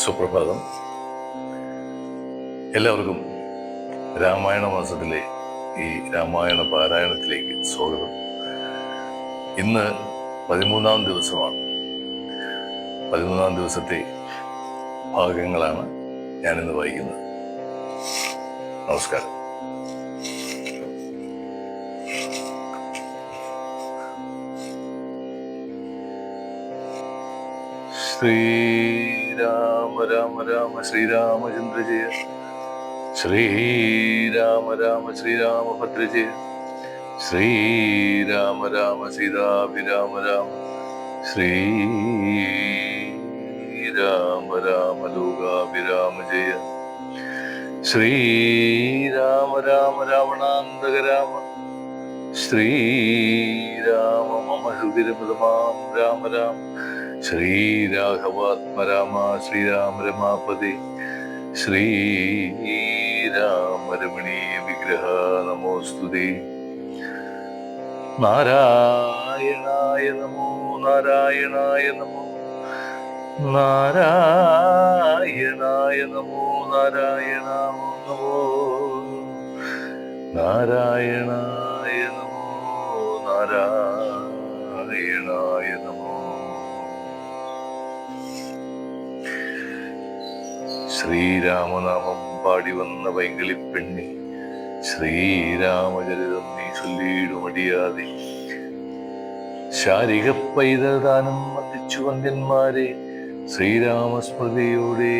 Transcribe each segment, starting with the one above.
സുപ്രഭാതം. എല്ലാവർക്കും രാമായണ മാസത്തിലെ ഈ രാമായണ പാരായണത്തിലേക്ക് സ്വാഗതം. ഇന്ന് 13-ാം ദിവസമാണ്. 13-ാം ദിവസത്തെ ഭാഗങ്ങളാണ് ഞാനിന്ന് വായിക്കുന്നത്. നമസ്കാരം. ശ്രീരാമ രാമ രാമ ശ്രീരാമചന്ദ്ര ജയ, ശ്രീരാമ രാമ ശ്രീരാമഭദ്ര ജയ, ശ്രീരാമ രാമ സീതാഭിരാമ രാമ, ശ്രീരാമ രാമ ലോകാഭിരാമ ജയ, ശ്രീരാമ രാമ രാവണാന്തക രാമ, ശ്രീരാമ മമ ഹൃദിരമൃതമാം രാമ രാമ, ശ്രീരാഘവാത്മരാമ ശ്രീരാമ രമാപതി, ശ്രീരാമ രമണീയ വിഗ്രഹ നമോസ്തുതേ. നാരായണായ നമോ നാരായണായ നമോ നാരായണായ നമോ നാരായണായ നമോ നാരായണായ നമോ നാരായണായ നമോ. ശ്രീരാമനാമം പാടി വന്ന പൈങ്കിളിപ്പെണ്ണി, ശ്രീരാമചരിതം നീ ചൊല്ലിയിടുമടിയാതെ, ശാരിക പൈതൃദാനം വന്ദിച്ചു വന്ദ്യന്മാരെ ശ്രീരാമസ്മൃതിയോടെ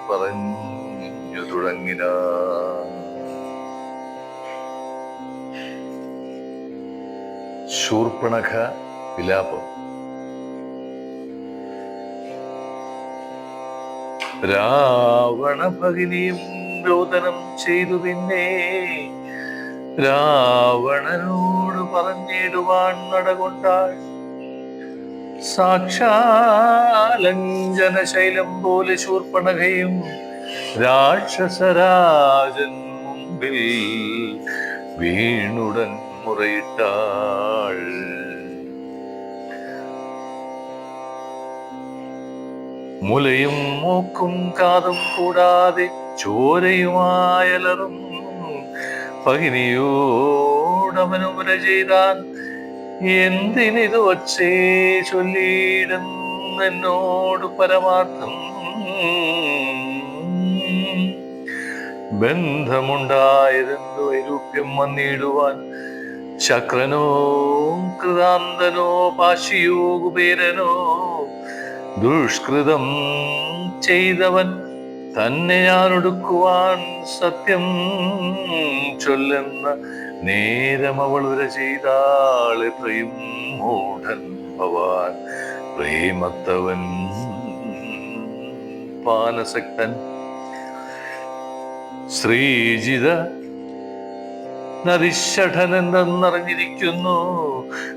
പറഞ്ഞു തുടങ്ങിന. ശൂർപ്പണഖ വിലാപം. രാവണ ഭഗിനിയും രോദനം ചെയ്തു. പിന്നെ രാവണനോട് പറഞ്ഞിടുവാൻ നടകൊണ്ടാൾ. സാക്ഷാലഞ്ജന ശൈലം പോലെ ശൂർപ്പണഖയും രാക്ഷസരാജൻ മുമ്പിൽ വീണുടൻ മുറയിട്ടാൾ. മുലയും മൂക്കും കാതും കൂടാതെ ചോരയുമായലറും ഭഗിനിയോടവനുമുര ചെയ്താൻ. എന്തിനിത് ഒച്ചേ ചൊല്ലിയിടുന്നോട് പരമാർത്ഥം, ബന്ധമുണ്ടായതെന്തു വൈരൂപ്യം വന്നിടുവാൻ. ശക്രനോ കൃതാന്തനോ പാശിയോ കുബേരനോ ദുഷ്കൃതം ചെയ്തവൻ തന്നെ ഞാൻ ഒടുക്കുവാൻ. സത്യം ചൊല്ലുന്ന നേരം അവൾ വര ചെയ്താൾ. എത്രയും മൂഢൻ ഭവാൻ പ്രേമത്തവൻ പാനസക്തൻ. ശ്രീജിത നരിഷഠനെന്തെന്നറിഞ്ഞിരിക്കുന്നു.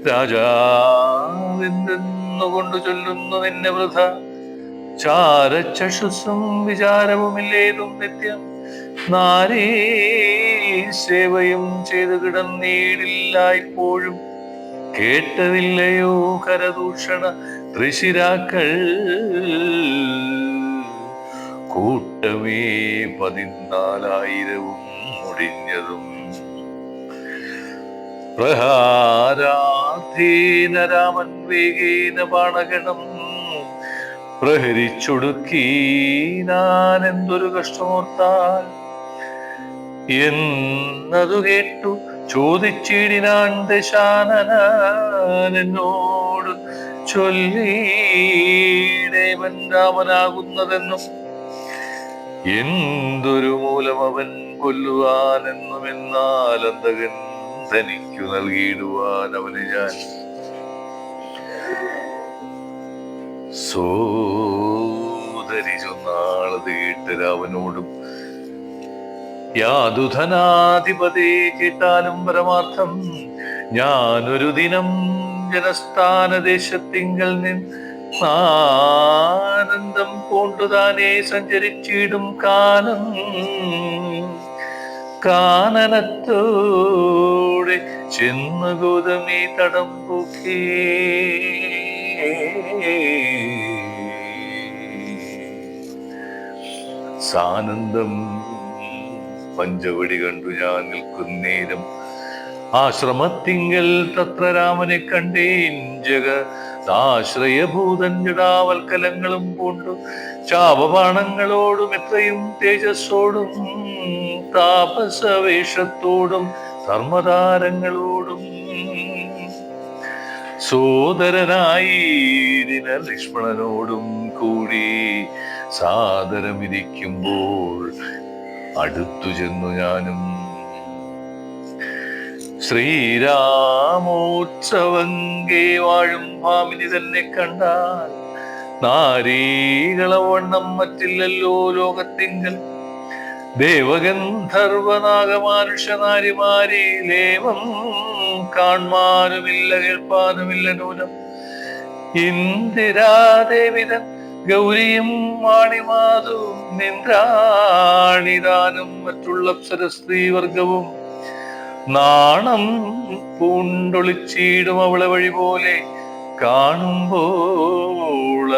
രാജാവെന്തെന്നുകൊണ്ട് ചൊല്ലുന്നു നിന്നെ വൃഥ. ചാരചക്ഷുസ്സും വിചാരവുമില്ലേതും നിത്യം. നാരീ സേവയും ചെയ്തു കിടന്നീടില്ല ഇപ്പോഴും. കേട്ടതില്ലയോ കരദൂഷണ ത്രിശിരാക്കൾ കൂട്ടമേ 14,000 മുടിഞ്ഞതും. പ്രഹാരാധീന രാമൻ വേഗേന ബാണഗണം പ്രഹരിച്ചൊടുക്കി. ഞാൻ എന്തൊരു കഷ്ടമോർത്താൽ എന്നതു കേട്ടു ചോദിച്ചിടിനാൻ ദശാനനൻ. എന്നോട് ചൊല്ലിയിടേവൻ രാമനാകുന്നതെന്നും എന്തൊരു മൂലം അവൻ കൊല്ലുവാനെന്നും. എന്നാൽ അന്തകൻ തനിക്കു നൽകിയിടുവാൻ അവന് ഞാൻ സോദരി ചൊന്നാളത് കേട്ട് രാവനോടും. യാതുധനാധിപതി കേട്ടാലും പരമാർത്ഥം. ഞാനൊരു ദിനം ജനസ്ഥാനദേശത്തിങ്കൽ ആനന്ദം പൂണ്ടുതാനേ സഞ്ചരിച്ചിടും കാനം. കാനനത്തോടെ ചെന്നു ഗോതമീ തടം പൂക്കേ. സാനന്ദം പഞ്ചവടി കണ്ടു ഞാൻ നിൽക്കുന്നേരം ആശ്രമത്തിങ്കൽ തത്ര രാമനെ കണ്ടേൻ ജഗദാശ്രയഭൂതൻ ജടാവൽക്കലങ്ങളും പൂണ്ടു ചാപബാണങ്ങളോടും എത്രയും തേജസ്സോടും താപസവേഷത്തോടും ധർമ്മതാരങ്ങളോടും സോദരനായി ലക്ഷ്മണനോടും കൂടി സാദരമിരിക്കുമ്പോൾ അടുത്തു ചെന്നു ഞാനും ശ്രീരാമോത്സവങ്കേ വാഴും ഭാമിനി തന്നെ കണ്ടാൽ നാരീകളവണ്ണം മറ്റില്ലല്ലോ ലോകത്തിങ്കൽ ദേവഗന്ധർവനാഗമാനുഷനാരിമാരി ലേവം കാണുവാനുമില്ല കേൾപ്പാനുമില്ല നൂനം ഇന്ദിരാദേവിതൻ ഗൗരിയും വാണിമാതു നിന്ദ്രാണിദാനും മറ്റുള്ള അപ്സരസ്ത്രീവർഗവും നാണം പൂണ്ടൊളിച്ചിടും അവളെ വഴി പോലെ കാണുമ്പോൾ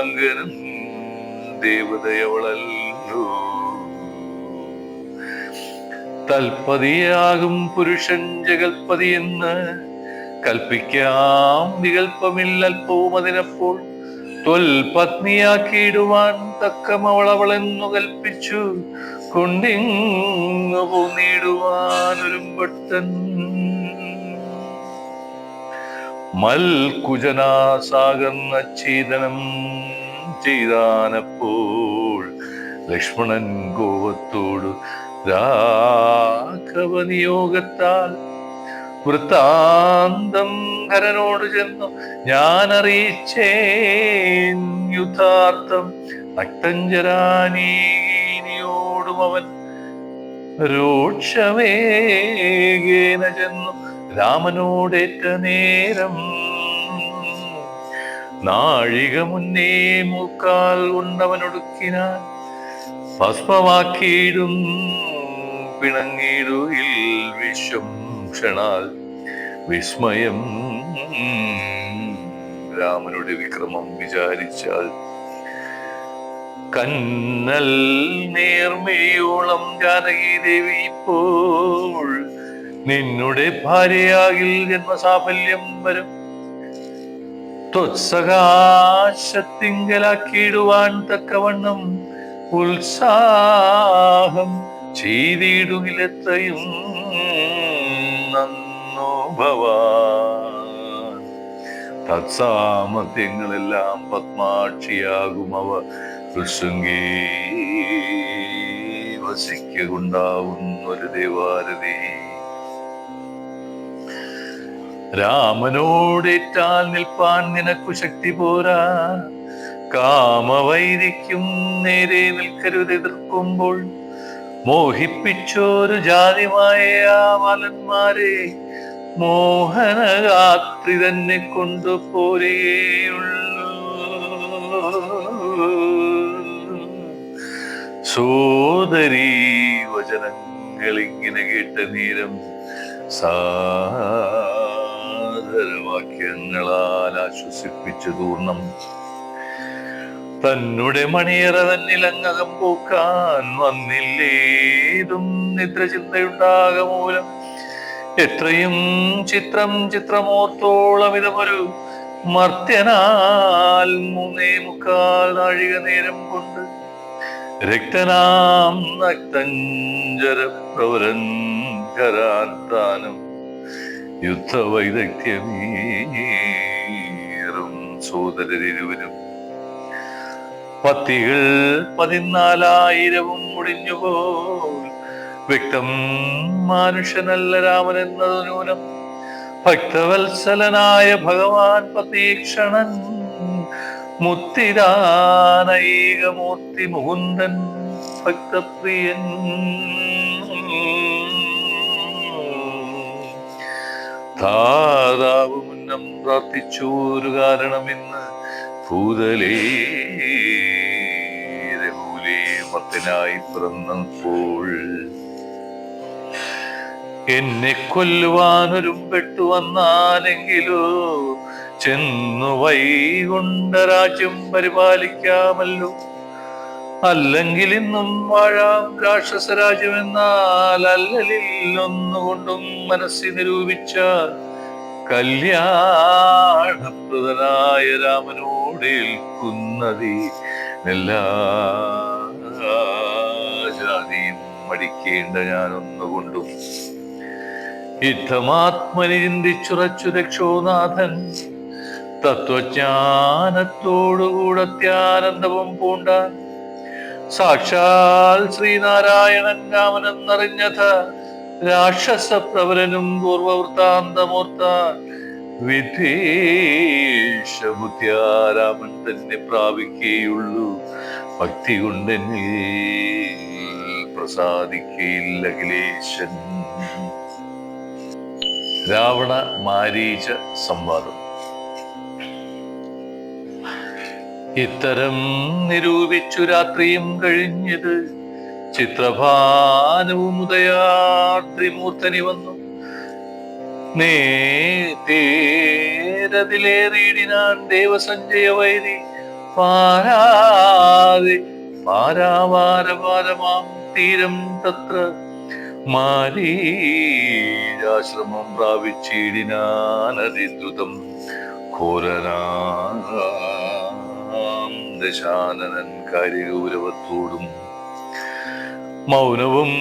അങ്കനും ദേവതയവളല്ലോ തൽപതിയാകും പുരുഷൻ ജഗൽപതി എന്ന് കൽപ്പിക്കാം വികല്പമില്ലൽപ്പവും അതിനപ്പോൾ ത്വൽപത്നിയാക്കിയിടുവാൻ തക്കം അവളെന്നു കൽപ്പിച്ചു കൊണ്ടിങ്ങു പോന്നിടുവാനൊരുമ്പട്ടൻ മൽകുജനാസാകർന്ന ഛേദനം ചെയ്താനപ്പോൾ ലക്ഷ്മണൻ കോപത്തോടു രാഘവനിയോഗത്താൽ വൃത്താന്തം ഹരനോട് ചെന്നു ഞാൻ അറിയിച്ചേൻ യുദ്ധാർത്ഥം നക്തഞ്ചരാനീനിയോടും അവൻ രോക്ഷവേഗേന ചെന്നു രാമനോടേറ്റ നേരം നാഴിക മുന്നേ മൂക്കാൽ കൊണ്ടവനൊടുക്കിനാൻ ഭസ്മമാക്കിയിടും പിണങ്ങിടുകിൽ വിശ്വം ക്ഷണാൽ വിസ്മയം രാമനുടെ വിക്രമം വിചാരിച്ചാൽ കന്നൽ നേർമയോളം ജാനകി ദേവി ഇപ്പോൾ നിന്നുടെ ഭാര്യയാകിൽ ജന്മസാഫല്യം വരും ത്വത്സകാശത്തിങ്കലാക്കിയിടുവാൻ തക്കവണ്ണം ഉത്സാഹം ചെയ്തിടുകിലെത്രയും നന്നോ ഭവാൻ തത്സാമർത്ഥ്യങ്ങളെല്ലാം പത്മാക്ഷിയാകും അവ ഋഷുങ്കേ വസിക്കുണ്ടാവുന്നൊരു ദേവാരതി രാമനോടേറ്റാൽ നിൽപ്പാൻ നിനക്കു ശക്തി പോരാ കാമവൈരിക്കും നേരെ നിൽക്കരുത് എതിർക്കുമ്പോൾ മോഹിപ്പിച്ചോരു ജാതിമായ ബാലന്മാരെ മോഹനഗാത്രി തന്നെ കൊണ്ടുപോരേയുള്ളൂ സോദരീ വചനങ്ങൾ ഇങ്ങനെ കേട്ട നേരം സാദരവാക്യങ്ങളാൽ ആശ്വസിപ്പിച്ചു തൂർണം തന്നെ മണിയറ തന്നിലങ്ങകം പോക്കാൻ വന്നില്ലേതും നിദ്ര ചിന്തയുണ്ടാക മൂലം എത്രയും ചിത്രമോർത്തോളം ഇതമൊരു മർത്യനാൽ 3.25 നാഴിക നേരം കൊണ്ട് രക്തനാം നക്തഞ്ചര പ്രവരൻകരാത്താനും യുദ്ധവൈദഗ്ധ്യമേറും സോദരരിരുവരും പത്തികൾ 14,000 മുടിഞ്ഞുപോൽ വ്യക്തം മാനുഷനല്ല രാമൻ എന്നത് നൂനം ഭക്തവത്സലനായ ഭഗവാൻ പതീക്ഷണൻ മുത്തിദാനൈകമൂർത്തി മുകുന്ദൻ ഭക്തപ്രിയൻ ധാതാവ് മുന്നം പ്രാർത്ഥിച്ചോരു കാരണമിന്ന് ഭൂതലേ മർത്തനായി പിറന്നപ്പോൾ എന്നെ കൊല്ലുവാനൊരുമ്പെട്ടു വന്നാലെങ്കിലോ ചെന്നു വൈകുണ്ഠ രാജ്യം പരിപാലിക്കാമല്ലോ അല്ലെങ്കിൽ ഇന്നും വാഴാം രാക്ഷസരാജ്യമെന്നാൽ അല്ലലിൽ ഒന്നുകൊണ്ടും മനസ്സി നിരൂപിച്ച കല്യാണപ്രദനായ രാമനോട് ഏൽക്കുന്നതി എല്ലാ ജാതിയും മടിക്കേണ്ട ഞാനൊന്നുകൊണ്ടും യുദ്ധമാത്മനി ചിന്തിച്ചുറച്ചു രക്ഷോനാഥൻ തത്വജ്ഞാനത്തോടുകൂടെ അത്യാനന്ദവും പൂണ്ടാൻ സാക്ഷാൽ ശ്രീനാരായണൻ രാമനെന്നറിഞ്ഞഥ രാക്ഷസ പ്രബലനും പൂർവവൃത്താന്തമോർത്താൻ വിദ്വേഷബുദ്ധ്യാരാമൻ തന്നെ പ്രാപിക്കുകയുള്ളൂ ഭക്തി കൊണ്ടെന്നിൽ പ്രസാദിക്കയില്ല അഖിലേശൻ. രാവണ മാരീച സംവാദം. ഇത്തരം നിരൂപിച്ചു രാത്രിയും കഴിഞ്ഞത് ചിത്രഭാനവും ഉദയാദ്രിമൂർത്തനി വന്നു നേരതിലേറിയിടിനാൻ ദേവസഞ്ജയ വൈരി പാരാതെ പാരാവാരവാരമാം തീരം തത്ര മാരീരാശ്രമം പ്രാപിച്ചിടിനാൻ അതിദ്രുതം ഘോരനാം ദശാനനൻ കാര്യഗൗരവത്തോടും മൗനവും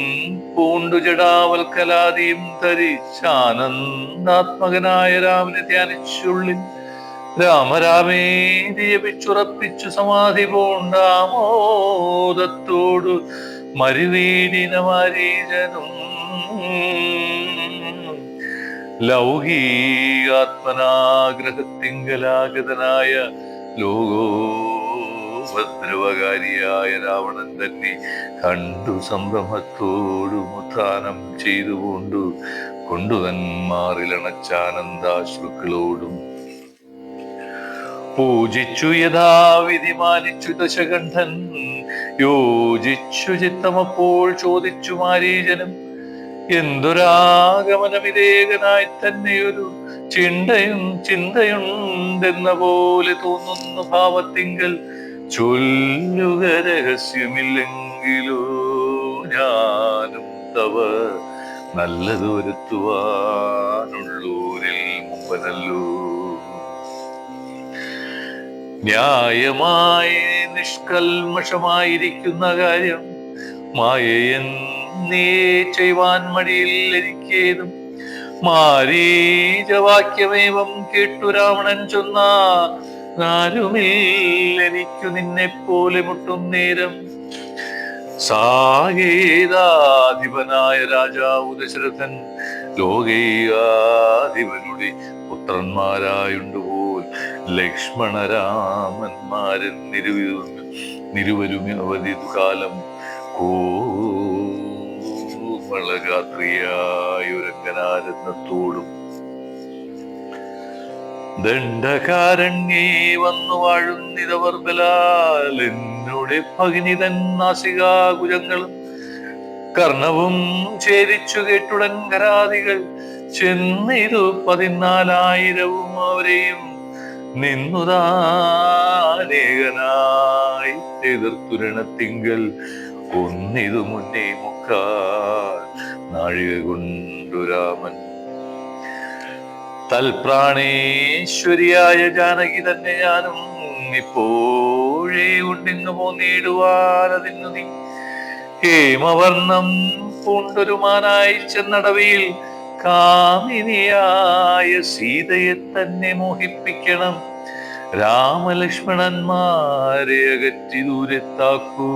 പൂണ്ടു ജടാവൽക്കലാദിയും ധരിച്ചാനന്ദാത്മകനായ രാമനെ ധ്യാനിച്ചുള്ളിൽ രാമരാമേ ജപിച്ചുറപ്പിച്ചു സമാധി പൂണ്ടാമോദത്തോടു മരുവീടിന മാരീജനും ലൗകികാത്മനാഗ്രഹത്തിങ്കലാഗതനായ ലോകോപദ്രവകാരിയായ രാവണൻ തന്നെ കണ്ടു സംഭ്രമത്തോടു മുത്ഥാനം ചെയ്തുകൊണ്ടു കൊണ്ടുതന്മാറിലണച്ചാനന്ദാശ്രുക്കളോടും പൂജിച്ചു യഥാവിധി മാനിച്ചു ദശകണ്ഠൻ യോജിച്ചു ചിത്തമപ്പോൾ ചോദിച്ചു മാരീജനം എന്തൊരാഗമനമിതേകനായി തന്നെയൊരു ചിന്തയുണ്ടെന്ന പോലെ തോന്നുന്നു ഭാവത്തിങ്കൽ ചൊല്ലുക രഹസ്യമില്ലെങ്കിലോ ഞാനും തവ നല്ലത് വരുത്തുവാനുള്ളൂരിൽ മുമ്പനല്ലോ ന്യായമായി നിഷ്കൽമഷമായിരിക്കുന്ന കാര്യം മായയെന്നേ ചെയ്യുവാൻ മടിയിൽ എനിക്കേതും മാരീചവാക്യമേവം കേട്ടു രാവണൻ ചൊന്നാരുമില്ല എനിക്കു നിന്നെ പോലെ മുട്ടും നേരം സാകേതാധിപനായ രാജാവു ദശരഥൻ ലോകൈകാധിപനുടെ പുത്രന്മാരായുണ്ടുപോൽ ലക്ഷ്മണരാമന്മാരൻ നിരുവരും അവധി കാലം കോമളഗാത്രിയായൊരംഗനാരത്നത്തോടും ദണ്ഡകാരണ്യേ വന്നു വാഴുന്നിതവർ ബലാൽ എന്നുടെ ഭഗിനിതൻ നാസികാകുജങ്ങളും കർണവും ഛേദിച്ചു കേട്ടുടൻ കരാദികൾ ചെന്നിതു 14,000 അവരെയും നിന്നുതാനേകനായി എതിർത്തുരണത്തിങ്കൽ ഒന്നിതു മുന്നേ മുക്കാൽ നാഴിക കൊണ്ടു രാമൻ തൽപ്രാണേശ്വരിയായ ജാനകി തന്നെ ഞാനും ഇപ്പോഴേ ഉണ്ടിങ്ങു പോന്നിടുവാനതിന്നു നീ ഹേമവർണം പൂണ്ടൊരു മാനായി ചെന്നടവിയിൽ കാമിനിയായ സീതയെ തന്നെ മോഹിപ്പിക്കണം രാമലക്ഷ്മണന്മാരെ അകറ്റി ദൂരത്താക്കൂ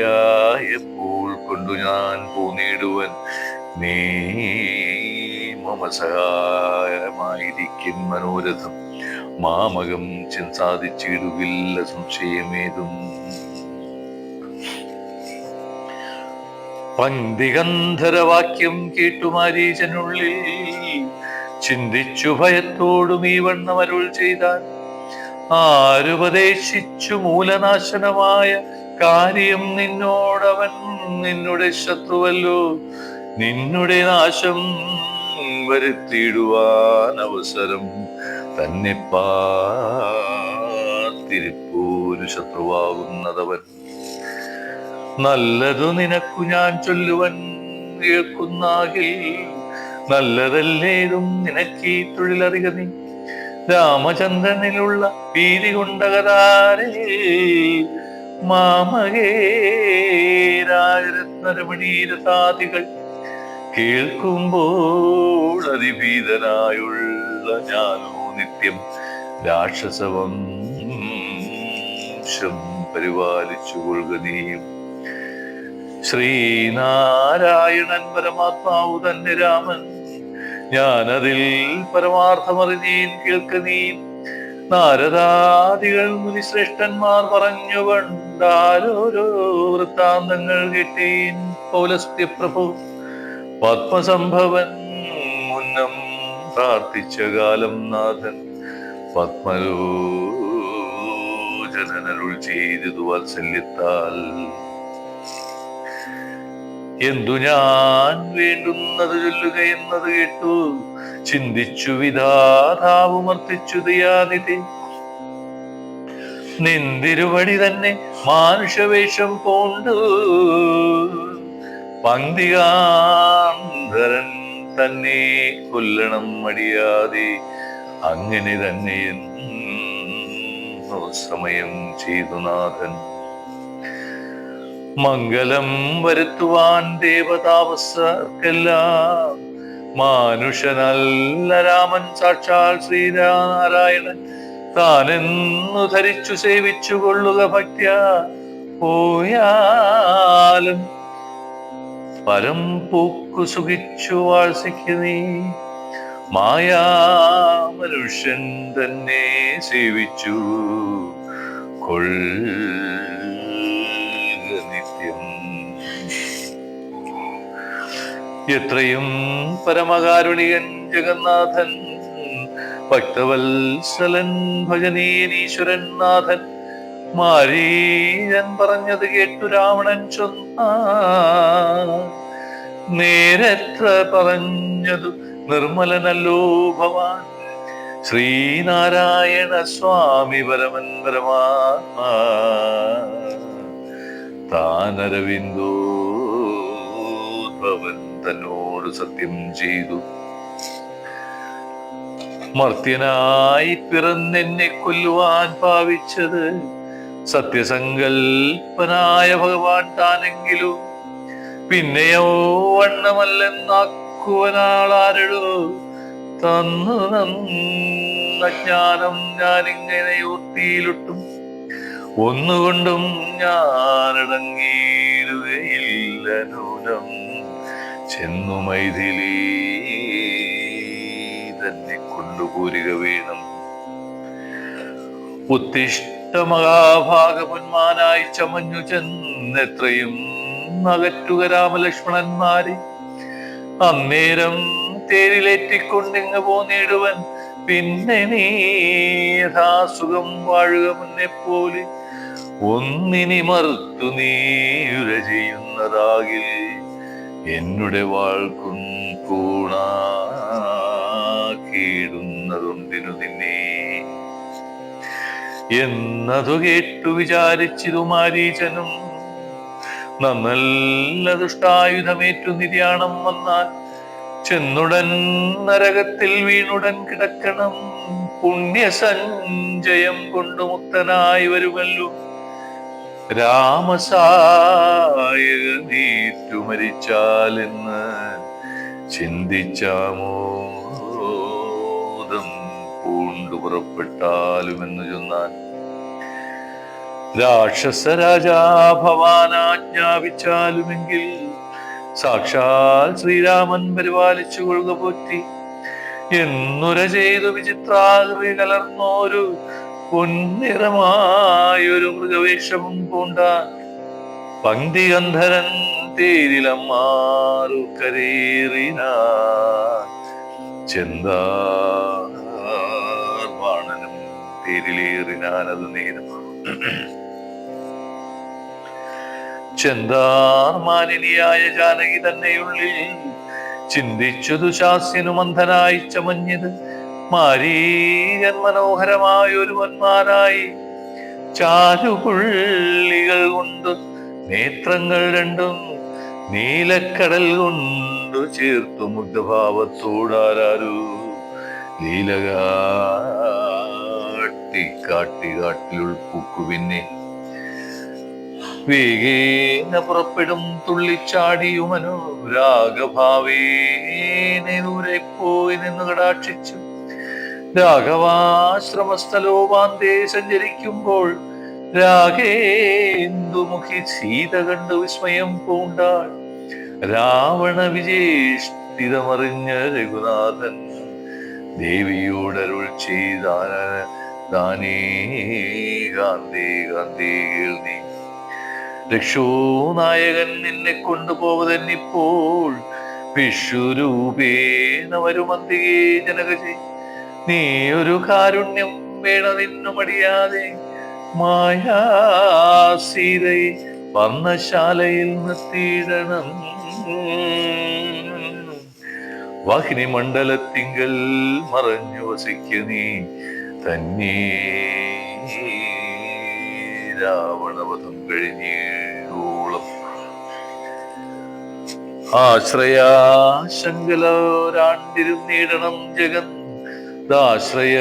വാമയാത്രിയായപ്പോൾ കൊണ്ടു ഞാൻ പോന്നിടുവൻ നീ മമ സഹായമായിരിക്കും മനോരഥം മാമകം സാധിച്ചിടുകില്ല സംശയമേതും പങ്ക്തിഗന്ധരവാക്യം കേട്ടു മാരീചനുള്ളിൽ ചിന്തിച്ചു ഭയത്തോടും ഈ വണ്ണം അരുൾ ചെയ്താൽ ആരുപദേശിച്ചു മൂലനാശനമായ കാര്യം നിന്നോടവൻ നിന്നുടെ ശത്രുവല്ലോ നിന്നുടെ നാശം വരുത്തിയിടുവാൻ അവസരം തന്നെ പാത്തിരിപ്പൂ ഒരു ശത്രുവാകുന്നതവൻ. നല്ലതു നിനക്കു ഞാൻ ചൊല്ലുവൻ കേൾക്കുന്നാകിൽ, നല്ലതല്ലേതും നിനക്കീ തൊഴിലറിക നീ. രാമചന്ദ്രനിലുള്ള ഭീതി കൊണ്ടകതാരേ മാമകേ രാജരത്നരമണീരസാദികൾ കേൾക്കുമ്പോൾ അതിഭീതനായുള്ള ഞാനോ നിത്യം രാക്ഷസവംശം പരിപാലിച്ചു കൊള്ളുക നീയും. ശ്രീനാരായണൻ പരമാത്മാവു തന്നെ രാമൻ, ഞാനതിൽ പരമാർത്ഥമറിഞ്ഞീൻ കേൾക്ക നീ. നാരദാദികൾ മുനിശ്രേഷ്ഠന്മാർ പറഞ്ഞു കൊണ്ടാരോരോ വൃത്താന്തങ്ങൾ കേട്ടീൻ. പൗലസ്ത്യപ്രഭു പത്മസംഭവൻ മുന്നം പ്രാർത്ഥിച്ച കാലം നാഥൻ പത്മലോചനരുൾ ചെയ്തു വാത്സല്യത്താൽ. എന്തു ഞാൻ വേണ്ടുന്നത് ചൊല്ലുക എന്നത് കേട്ടു ചിന്തിച്ചു വിധാതാവുമർത്തിച്ചു ദയാനിധി. നിന്തിരുവടി തന്നെ മാനുഷവേഷം പൂണ്ടു പങ്ക്തികാന്ധരൻ തന്നെ കൊല്ലണം മടിയാതെ, അങ്ങനെ തന്നെ സമയം ചെയ്തു നാഥൻ. മംഗളം വരുത്തുവാൻ ദേവതാവസർക്കെല്ലാം മാനുഷനല്ല രാമൻ സാക്ഷാൽ ശ്രീനാരായണൻ താനെന്നു ധരിച്ചു സേവിച്ചു കൊള്ളുക ഭക്ത്യ. പോയാലും പരം പൂക്കു സുഖിച്ചു വാഴ്സിക്കു നീ. മായാമനുഷ്യൻ തന്നെ സേവിച്ചു നിത്യം. എത്രയും പരമകാരുണികൻ ജഗന്നാഥൻ, ഭക്തവത്സലൻ ഭജനീയനീശ്വരൻ നാഥൻ. മാരീരൻ പറഞ്ഞത് കേട്ടു രാവണൻ ചൊന്ന, നേരെത്ര പറഞ്ഞതു നിർമ്മലനല്ലോ ഭവാൻ. ശ്രീനാരായണ സ്വാമി പരമൻ പരമാത്മാ താനരവിന്ദോദ്ഭവൻ തന്നോട് സത്യം ചെയ്തു. മർത്യനായി പിറന്നെന്നെ കൊല്ലുവാൻ ഭാവിച്ചത് സത്യസങ്കൽപ്പനായ ഭഗവാൻ താനെങ്കിലും പിന്നെയോ വണ്ണമല്ലെന്നാക്കുവനാളാരടോ തന്നു നന്ന ജ്ഞാനം ഞാനിങ്ങനെ യോർത്തിയിലൊട്ടും ഒന്നുകൊണ്ടും ഞാനടങ്ങിയിടുകയില്ല നൂനം. ചെന്നു മൈഥിലി തന്നെ കൊണ്ടുപോരുക വേണം. ഉത്തിഷ്ട മഹാഭാഗപന്മാനായി ചമഞ്ഞു ചെന്നെത്രയും അകറ്റുക രാമലക്ഷ്മണന്മാരെ. അന്നേരം തേരിലേറ്റിക്കൊണ്ടിങ്ങ് പോന്നിടുവൻ, പിന്നെ നീ യഥാസുഖം വാഴുക മുന്നെ പോലെ. ഒന്നിനി മറുത്തു നീയുര ചെയ്യുന്നതാകിൽ എന്നുടെ വാൾക്കും കൂണാക്കിയിടുന്നതൊന്നിനു നിന്നെ എന്നതു കേട്ടു വിചാരിച്ചിതു മാരീചനും. നന്നല്ല ദുഷ്ടായുധമേറ്റു നിര്യാണം വന്നാൽ ചെന്നുടൻ നരകത്തിൽ വീണുടൻ കിടക്കണം. പുണ്യസഞ്ചയം കൊണ്ടു മുക്തനായി വരുമല്ലോ. രാമസായക നീറ്റു മരിച്ചാലെന്ന് ചിന്തിച്ചാമോദം പൂണ്ടു പുറപ്പെട്ടാലുമെന്ന് ചൊന്നാൻ. രാക്ഷസ രാജാ ഭവാനാജ്ഞാപിച്ചാലുമെങ്കിൽ സാക്ഷാൽ ശ്രീരാമൻ പരിപാലിച്ചു കൊള്ളുക പോറ്റി. എന്നുര ചെയ്തു വിചിത്രാകൃതി കലർന്നോരു പൊന്നിറമായൊരു മൃഗവേഷവും പൂണ്ടാൻ. പങ്ക്തിഗന്ധരൻ തേരിലമ്മാറു കരേറിനാൻ. ചെന്താർവാണനും തേരിലേറിനാനത് നേരം. ചെന്താർമാനിനിയായ ജാനകി തന്നെയുള്ളിൽ ചിന്തിച്ചു ദുശാസ്യനു മന്ധനായി ചമഞ്ഞത്. മാരീരൻ മനോഹരമായ ഒരു വന്മാനായി ചാരുപുള്ളികൾ കൊണ്ട് നേത്രങ്ങൾ രണ്ടും നീലക്കടൽ കൊണ്ടു ചേർത്തു മുഗ്ധഭാവത്തോടാരാരു ലീല കാട്ടി കാട്ടിലുൾ പൂക്കു. പിന്നെ വേഗേന പുറപ്പെടും തുള്ളിച്ചാടിയുമനോ രാഗഭാവേനെ ദൂരെ പോയി നിന്ന് കടാക്ഷിച്ചു. രാഘവാശ്രമസ്ഥലോപാന്തേ സഞ്ചരിക്കുമ്പോൾ രാഗേന്ദുമുഖി സീത കണ്ടു വിസ്മയം പൂണ്ടാൾ. രാവണ വിജേഷ്ടിതമറിഞ്ഞ രഘുനാഥൻ ദേവിയോടരുൾ ചെയ്താന ദാനേ ഗാന്ധേ ഗാന്ധേ കേൾനീ. രക്ഷോ നായകൻ നിന്നെ കൊണ്ടുപോവതെന്നിപ്പോൾ വിശ്വരൂപേണ വരുമന്തികേ ജനകജി. നീ ഒരു കാരുണ്യം വേണതിന്നു മടിയാതെ മായാസീതയെ വർണ്ണശാലയിൽ നിർത്തിയിടണം. വാഹിനി മണ്ഡലത്തിങ്കൽ മറഞ്ഞു വസിക്കു നീ തന്നെ. രാവണവധം കഴിഞ്ഞോളം ആശ്രയാശങ്കലോരാണ്ടിരുന്നിടണം ജഗൻ ദാശ്രയ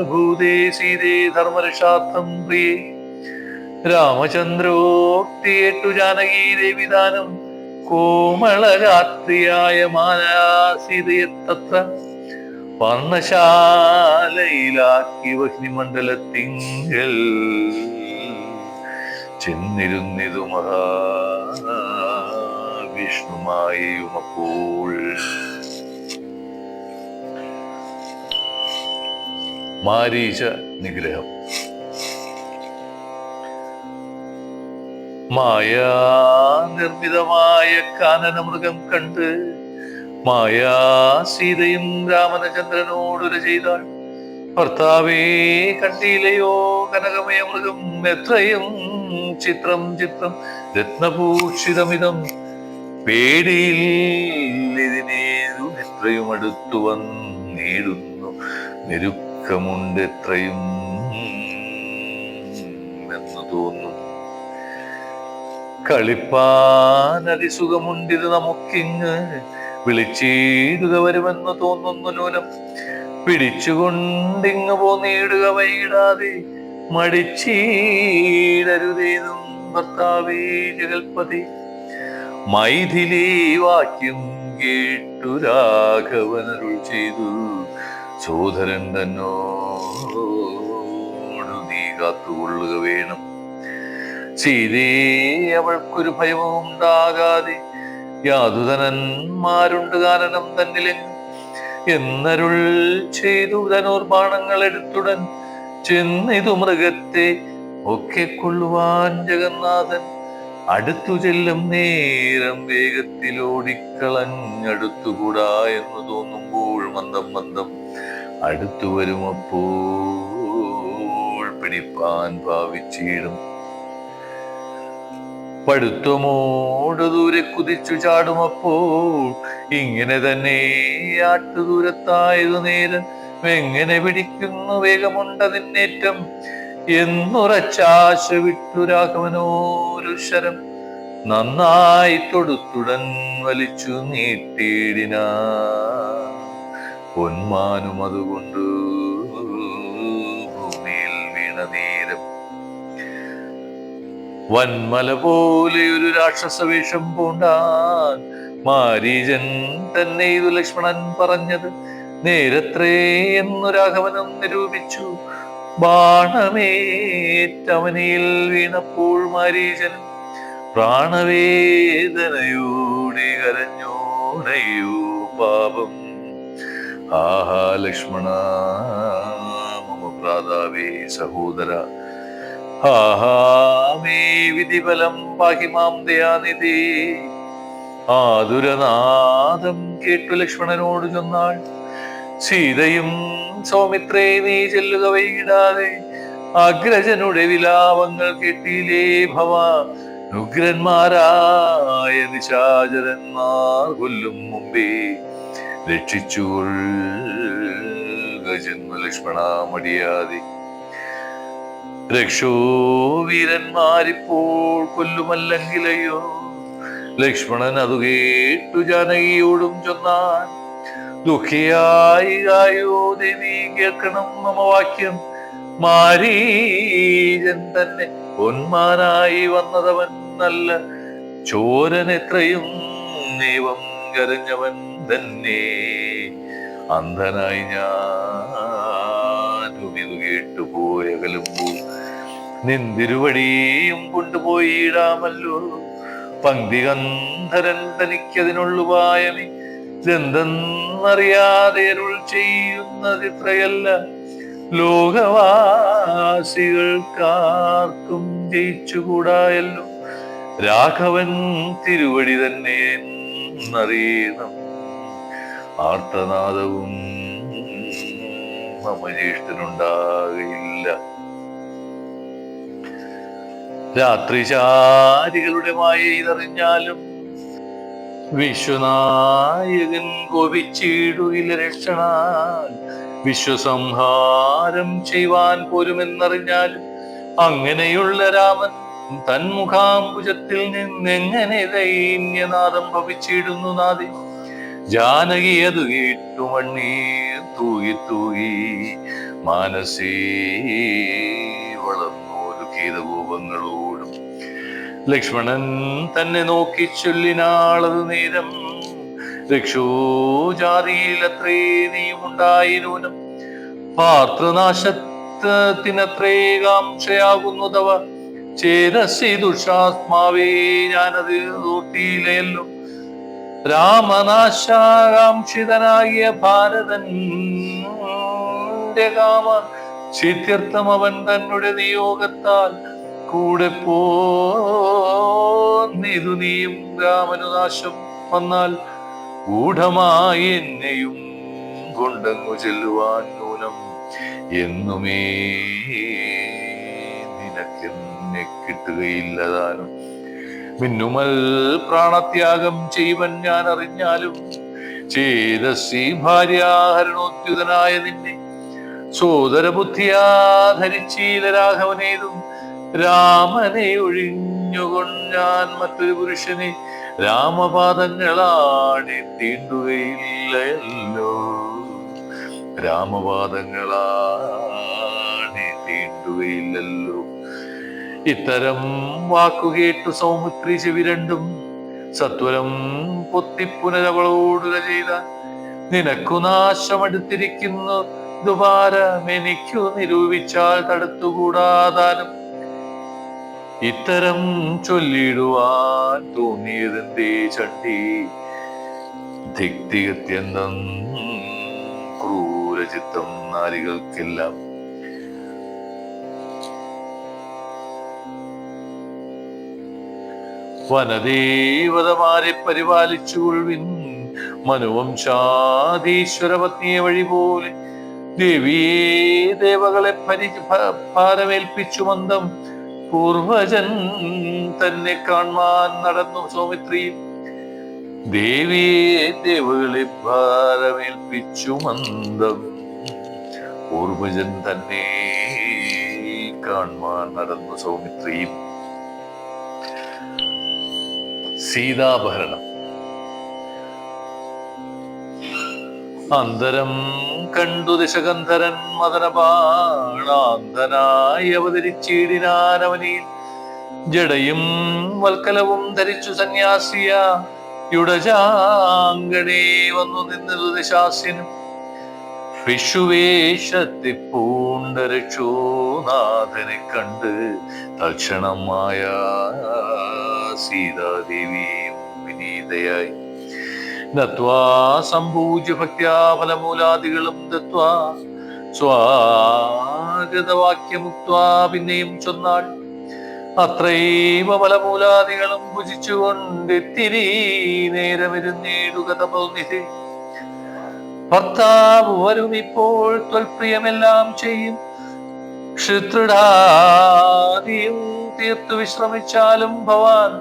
ഭൂതേ സീതേ ധർമ്മരക്ഷാർത്ഥം പ്രിയേ. രാമചന്ദ്രോക്തിയേറ്റു ജാനകീ ദേവിദാനം കോമളരാത്രിയായ മാനാസീതയെ തത്ര വർണ്ണശാലയിലാക്കി വഹ്നിമണ്ഡലത്തിങ്കൽ ചെന്നിരുന്നിതു മഹാവിഷ്ണുമായയുമപ്പോൾ. മാരീച നിഗ്രഹം. മായാ നിർമ്മിതമായ കാനനമൃഗം കണ്ട് മായാസീതയും രാമനചന്ദ്രനോടുര ചെയ്താൾ. ഭർത്താവേ കണ്ടില്ലയോ കനകമയ മൃഗം എത്രയും ചിത്രം ചിത്രം രത്നഭൂഷിതമിതം. പേടിയില്ലിതിനേതു എത്രയും അടുത്തു വന്നിടുന്നു നിരുക്കമുണ്ട് എത്രയും എന്ന് തോന്നും. കളിപ്പാനതിസുഖമുണ്ടിത് നമുക്കിങ്ങ് വിളിച്ചിടുക വരുമെന്ന് തോന്നുന്നു നൂനം. പിടിച്ചുകൊണ്ടിങ്ങ് പോന്നിടുക വൈകിടാതെ മടിച്ചീടരുതേതും ഭർത്താവേ ജഗൽപതി. മൈഥിലി വാക്യം കേട്ടു രാഘവനരുൾ ചെയ്തു സോദരൻ തന്നോടു നീ കാത്തുകൊള്ളുക വേണം. സീതേ അവൾക്കൊരു ഭയവും ഉണ്ടാകാതെ യാതുധനന്മാരുണ്ട് കാനനം തന്നിലെങ്ങും എന്നരുൾ ചെയ്തു ധനുർബാണങ്ങൾ എടുത്തുടൻ ചെന്നിതു മൃഗത്തെ ഒക്കെ കൊള്ളുവാൻ ജഗന്നാഥൻ. അടുത്തു ചെല്ലും നേരം വേഗത്തിലോടിക്കളഞ്ഞടുത്തുകൂടാ എന്ന് തോന്നുമ്പോൾ മന്ദം മന്ദം അടുത്തു വരുമപ്പോൾ പിടിപ്പാൻ ഭാവിച്ചിടും. പടുത്തമോട് ദൂരെ കുതിച്ചു ചാടുമപ്പോൾ ഇങ്ങനെ തന്നെ ആട്ടുദൂരത്തായതു നേരം എങ്ങനെ പിടിക്കുന്നു വേഗമുണ്ടതിന്നേറ്റം എന്നുറച്ചാശ വിട്ടു രാഘവനോരു ശരം നന്നായി തൊടുത്തുടൻ വലിച്ചു നീട്ടിയിടിന. പൊന്മാനും അതുകൊണ്ട് ഭൂമിയിൽ വീണ നേരം വന്മല പോലെ ഒരു രാക്ഷസ വേഷം പൂണ്ടാൻ. മാരീചൻ തന്നെ ഇതു ലക്ഷ്മണൻ പറഞ്ഞത് നേരത്രേ എന്നു രാഘവനും നിരൂപിച്ചു. ബാണമേറ്റവനിൽ വീണപ്പോൾ മാരീചൻ പ്രാണവേദനയോടെ കരഞ്ഞോടയോ പാപം. ആഹാ ലക്ഷ്മണ മമ ഭ്രാതാവേ സഹോദര ആഹാമേ വിധിഫലം പാഹിമാം ദയാനിധി. ആതുരനാദം കേട്ടു ലക്ഷ്മണനോട് ചൊന്നാൾ. സീതയും സൗമിത്രേ നീ ചെല്ലുക വൈകിടാതെ അഗ്രജനുടെ വിലാപങ്ങൾ കേട്ടില്ലേ ഭവാൻ. ഉഗ്രന്മാരായ നിശാചരന്മാർ കൊല്ലും മുമ്പേ രക്ഷിച്ചുകൊള്ളുക ജന്മ ലക്ഷ്മണ മടിയാതെ. രക്ഷോ വീരന്മാരിപ്പോൾ കൊല്ലുമല്ലെങ്കിലയോ. ലക്ഷ്മണൻ അതു കേട്ടു ജാനകിയോടും ചൊന്നാൻ, ദുഃഖിയായി ഗായോ ദേവി കേൾക്കണം മമ വാക്യം. മാരീജൻ തന്നെ പൊന്മാനായി വന്നതവൻ നല്ല ചോരൻ എത്രയും ദൈവം കരഞ്ഞവൻ തന്നെ. അന്ധനായി ഞാനും ഇത് കേട്ടുപോയ കലുമ്പൂ നിന്തിരുവടിയും കൊണ്ടുപോയിടാമല്ലോ. പങ്ക്തി ഗന്ധരൻ തനിക്കതിനുള്ളുപായമി ഇതെന്തെന്നറിയാതെ അരുൾ ചെയ്യുന്നതിത്രയല്ല. ലോകവാസികൾക്കാർക്കും ജയിച്ചുകൂടായല്ലോ. രാഘവൻ തിരുവടി തന്നെ എന്നറിയണം. ആർത്തനാദവും മമ ജ്യേഷ്ഠനുണ്ടാകയില്ല. രാത്രിചാരികളുടെ മായ ഇതറിഞ്ഞാലും വിശ്വനായകൻ കോപിച്ചിടുകില്ല രക്ഷണാൽ. വിശ്വസംഹാരം ചെയ്യുവാൻ പോരുമെന്നറിഞ്ഞാലും അങ്ങനെയുള്ള രാമൻ തന്മുഖാംബുജത്തിൽ നിന്നെങ്ങനെ ദൈന്യനാദം ഭവിച്ചിടുന്നു നാദി. ജാനകി അത് കേട്ടു മണ്ണീർ തൂകി തൂകി മാനസേ വളർന്നോരു ഗീതകൂപങ്ങളോടും. ലക്ഷ്മണൻ തന്നെ നോക്കി ചൊല്ലിനാളത് നേരം, രക്ഷോജാതിയിലത്രേ നീയുമുണ്ടായിരൂനം. പാത്രനാശത്തിനത്രേ കാംക്ഷയാകുന്നു തവ. ചേതസി ദുഷാത്മാവേ ഞാനത് ഓർത്തിയില്ലയല്ലോ. രാമനാശാകാംക്ഷിതനാകിയ ഭാരതന്റെ കാമ ചിത്യർത്ഥം അവൻ തന്നെ നിയോഗത്താൽ കൂടെ പോന്നിതു നീയും. രാമനുനാശം വന്നാൽ ഗൂഢമായി എന്നെയും കൊണ്ടങ്ങു ചെല്ലുവാൻ നൂനം. എന്നുമേ നിനക്കെന്നെ കിട്ടുകയില്ലതാനും. മിന്നുമൽ പ്രാണത്യാഗം ചെയ്വൻ ഞാൻ അറിഞ്ഞാലും ചേതസി ഭാര്യാഹരണോദ്യുതനായ നിന്നെ സോദരബുദ്ധിയാ ധരിച്ചീല രാഘവനേതും. രാമനെ ഒഴിഞ്ഞുകൊണ്ടാൻ മറ്റൊരു പുരുഷനെ രാമപാദങ്ങളാണെ തീണ്ടുകയില്ലല്ലോ. രാമപാദങ്ങളാണെ തീണ്ടുകയില്ലല്ലോ. ഇത്തരം വാക്കുകേട്ടു സൗമിത്രി ചെവി രണ്ടും സത്വരം പൊത്തിപ്പുനരവളോടുക ചെയ്ത, നിനക്കു നാശമടുത്തിരിക്കുന്നു ദുപാരമെനിക്കു നിരൂപിച്ചാൽ തടുത്തുകൂടാതാനും. ഇത്തരം ചൊല്ലിടുവാൻ തോന്നിയതെന്തേ ചണ്ഡി. ധിക്തികത്യന്തം ക്രൂരചിത്തം നാരികൾക്കെല്ലാം. വനദേവതമാരെ പരിപാലിച്ചുകൊള്ളുവിൻ. മനുവംശാധീശ്വരപത്നിയെ വഴി പോലെ ദേവിയെ ദേവകളെ ഭാരമേൽപ്പിച്ചു മന്ദം. പൂർവജൻ തന്നെ കാണാൻ നടന്നു സൗമിത്രിയും. ദേവിയെ ദേവകളെ ഭാരമേൽപ്പിച്ചു മന്ദം. പൂർവജൻ തന്നെ കാണാൻ നടന്നു സൗമിത്രിയും. സീതാപഹരണം. അന്തരം കണ്ടു ദശകന്ധരൻ മദനപാണാന്തനായി അവതരിച്ചിടിനാനവനിൽ. ജടയും വൽക്കലവും ധരിച്ചു സന്യാസിയ യുടജാങ്കണേ വന്നു നിന്നതു ദശാസ്യനും. വിഷുവേഷത്തെ പൂണ്ട രക്ഷോനാഥനെ കണ്ട് തൽക്ഷണമായ സീതാദേവിയും വിനീതയായി ദത്വാ സംഭൂജ്യ ഭക്ത്യാ ഫലമൂലാദികളും ദത്വാ സ്വാഗതവാക്യമുക്വാ പിന്നെയും ചൊന്നാൾ. അത്രൈവ ഫലമൂലാദികളും ഭുജിച്ചുകൊണ്ടെത്തിരി നേരമിരുന്നേടുക തപോനിധി. ഭർത്താവ് വരും ഇപ്പോൾ ത്വൽപ്രിയമെല്ലാം ചെയ്യും. ക്ഷുത്രുടാദിയും തീർത്തു വിശ്രമിച്ചാലും ഭവാൻ.